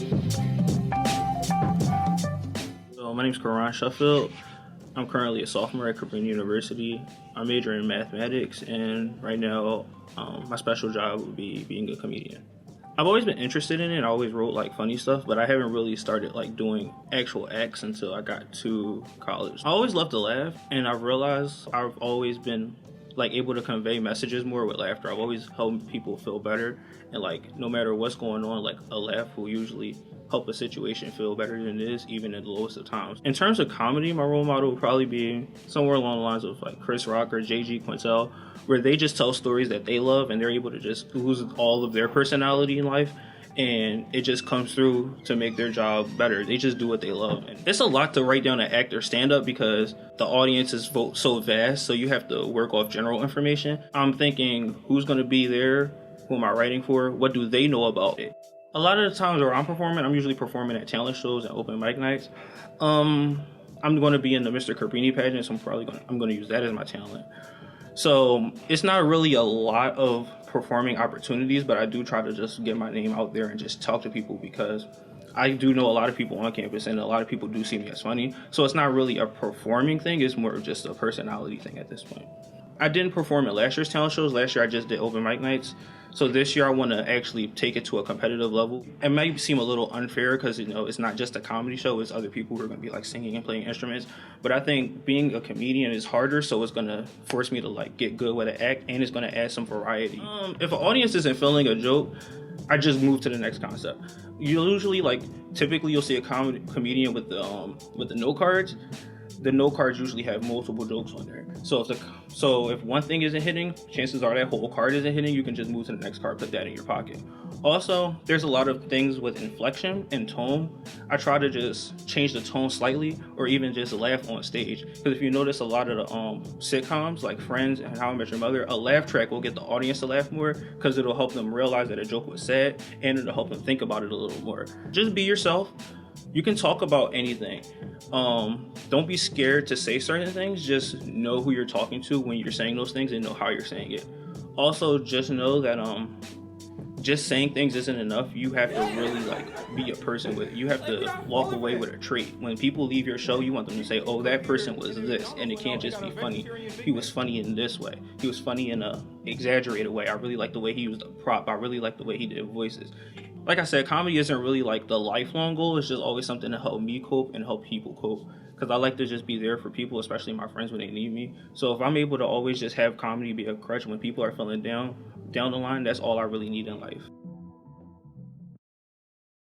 So my name is Karan Sheffield. I'm currently a sophomore at Cooper University. I major in mathematics, and right now my special job would be being a comedian. I've always been interested in it. I always wrote like funny stuff, but I haven't really started like doing actual acts until I got to college. I always loved to laugh, and I realized I've always been like able to convey messages more with laughter. I've always helped people feel better, and like no matter what's going on, like a laugh will usually help a situation feel better than it is, even at the lowest of times. In terms of comedy, my role model would probably be somewhere along the lines of like Chris Rock or JG Quintel, where they just tell stories that they love and they're able to just ooze all of their personality in life, and it just comes through to make their job better. They just do what they love. And it's a lot to write down an act or stand up because the audience is so vast, so you have to work off general information. I'm thinking, who's going to be there? Who am I writing for? What do they know about it? A lot of the times where I'm performing, I'm usually performing at talent shows and open mic nights. I'm going to be in the Mr. Cabrini pageant, so I'm going to use that as my talent. So it's not really a lot of performing opportunities, but I do try to just get my name out there and just talk to people, because I do know a lot of people on campus and a lot of people do see me as funny. So it's not really a performing thing, it's more of just a personality thing at this point. I didn't perform at last year's talent shows. Last year I just did open mic nights. So this year I want to actually take it to a competitive level. It might seem a little unfair because, you know, it's not just a comedy show, it's other people who are going to be like singing and playing instruments. But I think being a comedian is harder, so it's going to force me to like get good with an act, and it's going to add some variety. If an audience isn't feeling a joke, I just move to the next concept. Usually, like typically you'll see a comedian with the note cards. The note cards usually have multiple jokes on there. So if one thing isn't hitting, chances are that whole card isn't hitting. You can just move to the next card, put that in your pocket. Also, there's a lot of things with inflection and tone. I try to just change the tone slightly, or even just laugh on stage. Because if you notice, a lot of the sitcoms like Friends and How I Met Your Mother, a laugh track will get the audience to laugh more because it'll help them realize that a joke was said, and it'll help them think about it a little more. Just be yourself. You can talk about anything. Don't be scared to say certain things. Just know who you're talking to when you're saying those things and know how you're saying it. Also, just know that just saying things isn't enough. You have to really like be a person with it. You have to walk away with a trait. When people leave your show, you want them to say, oh, that person was this, and it can't just be funny. He was funny in this way. He was funny in a exaggerated way. I really like the way he used a prop. I really like the way he did voices. Like I said, comedy isn't really like the lifelong goal. It's just always something to help me cope and help people cope. Because I like to just be there for people, especially my friends, when they need me. So if I'm able to always just have comedy be a crutch when people are feeling down the line, that's all I really need in life.